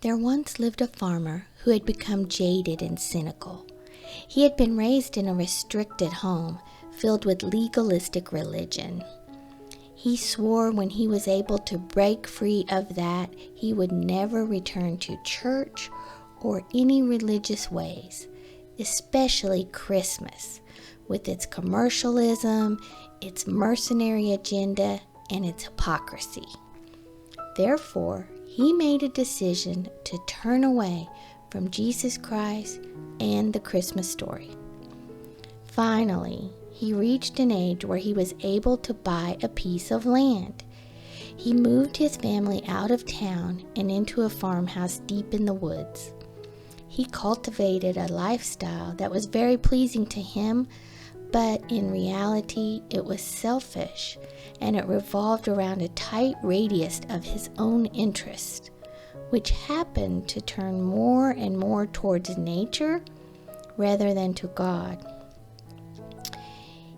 There once lived a farmer who had become jaded and cynical. He had been raised in a restricted home filled with legalistic religion. He swore when he was able to break free of that, he would never return to church or any religious ways, especially Christmas, with its commercialism, its mercenary agenda, and its hypocrisy. Therefore, he made a decision to turn away from Jesus Christ and the Christmas story. Finally, he reached an age where he was able to buy a piece of land. He moved his family out of town and into a farmhouse deep in the woods. He cultivated a lifestyle that was very pleasing to him, but in reality it was selfish, and it revolved around a tight radius of his own interest, which happened to turn more and more towards nature rather than to God.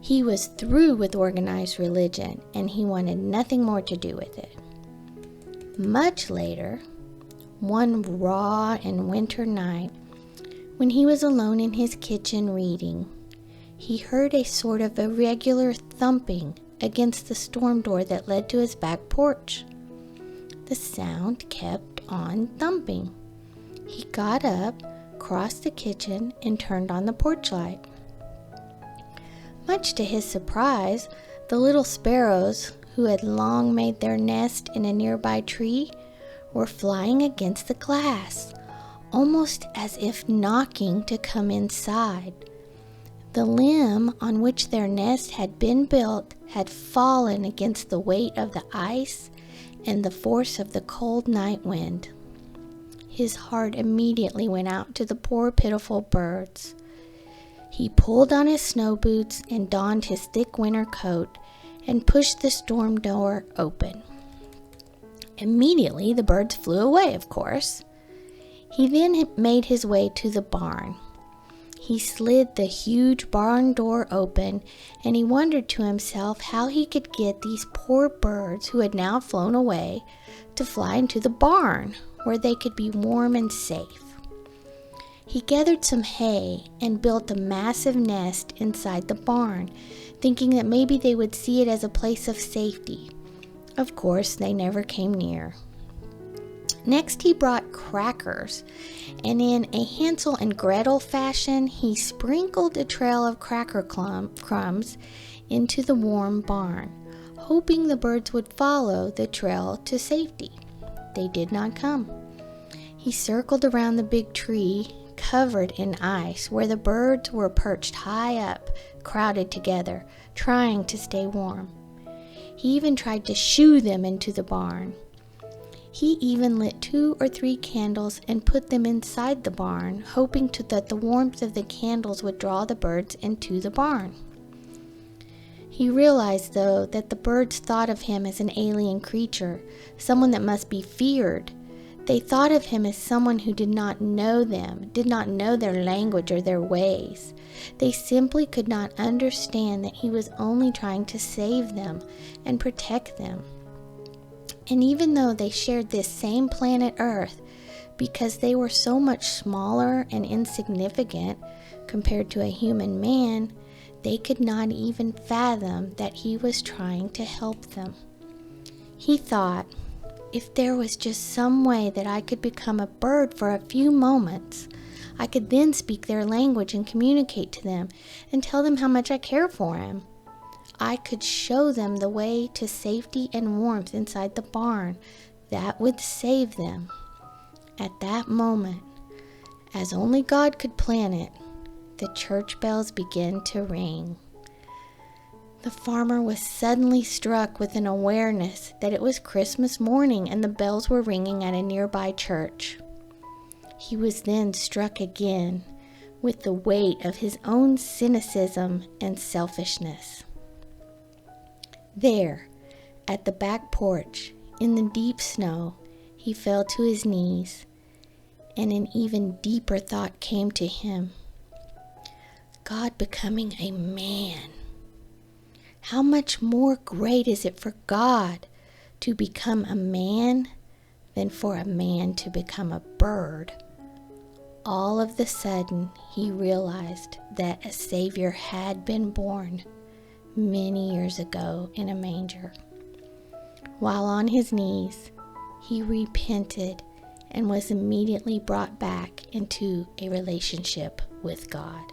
He was through with organized religion, and he wanted nothing more to do with it. Much later, one raw and winter night, when he was alone in his kitchen reading, he heard a sort of irregular thumping against the storm door that led to his back porch. The sound kept on thumping. He got up, crossed the kitchen, and turned on the porch light. Much to his surprise, the little sparrows, who had long made their nest in a nearby tree, were flying against the glass, almost as if knocking to come inside. The limb on which their nest had been built had fallen against the weight of the ice and the force of the cold night wind. His heart immediately went out to the poor pitiful birds. He pulled on his snow boots and donned his thick winter coat and pushed the storm door open. Immediately the birds flew away, of course. He then made his way to the barn. He slid the huge barn door open, and he wondered to himself how he could get these poor birds, who had now flown away, to fly into the barn, where they could be warm and safe. He gathered some hay and built a massive nest inside the barn, thinking that maybe they would see it as a place of safety. Of course, they never came near. Next, he brought crackers, and in a Hansel and Gretel fashion, he sprinkled a trail of cracker crumbs into the warm barn, hoping the birds would follow the trail to safety. They did not come. He circled around the big tree, covered in ice, where the birds were perched high up, crowded together, trying to stay warm. He even tried to shoo them into the barn. He even lit 2 or 3 candles and put them inside the barn, hoping that the warmth of the candles would draw the birds into the barn. He realized, though, that the birds thought of him as an alien creature, someone that must be feared. They thought of him as someone who did not know them, did not know their language or their ways. They simply could not understand that he was only trying to save them and protect them. And even though they shared this same planet Earth, because they were so much smaller and insignificant compared to a human man, they could not even fathom that he was trying to help them. He thought, if there was just some way that I could become a bird for a few moments, I could then speak their language and communicate to them and tell them how much I care for them. I could show them the way to safety and warmth inside the barn that would save them. At that moment, as only God could plan it, the church bells began to ring. The farmer was suddenly struck with an awareness that it was Christmas morning and the bells were ringing at a nearby church. He was then struck again with the weight of his own cynicism and selfishness. There, at the back porch, in the deep snow, he fell to his knees, and an even deeper thought came to him. God becoming a man. How much more great is it for God to become a man than for a man to become a bird. All of the sudden, he realized that a Savior had been born many years ago in a manger. While on his knees, he repented and was immediately brought back into a relationship with God.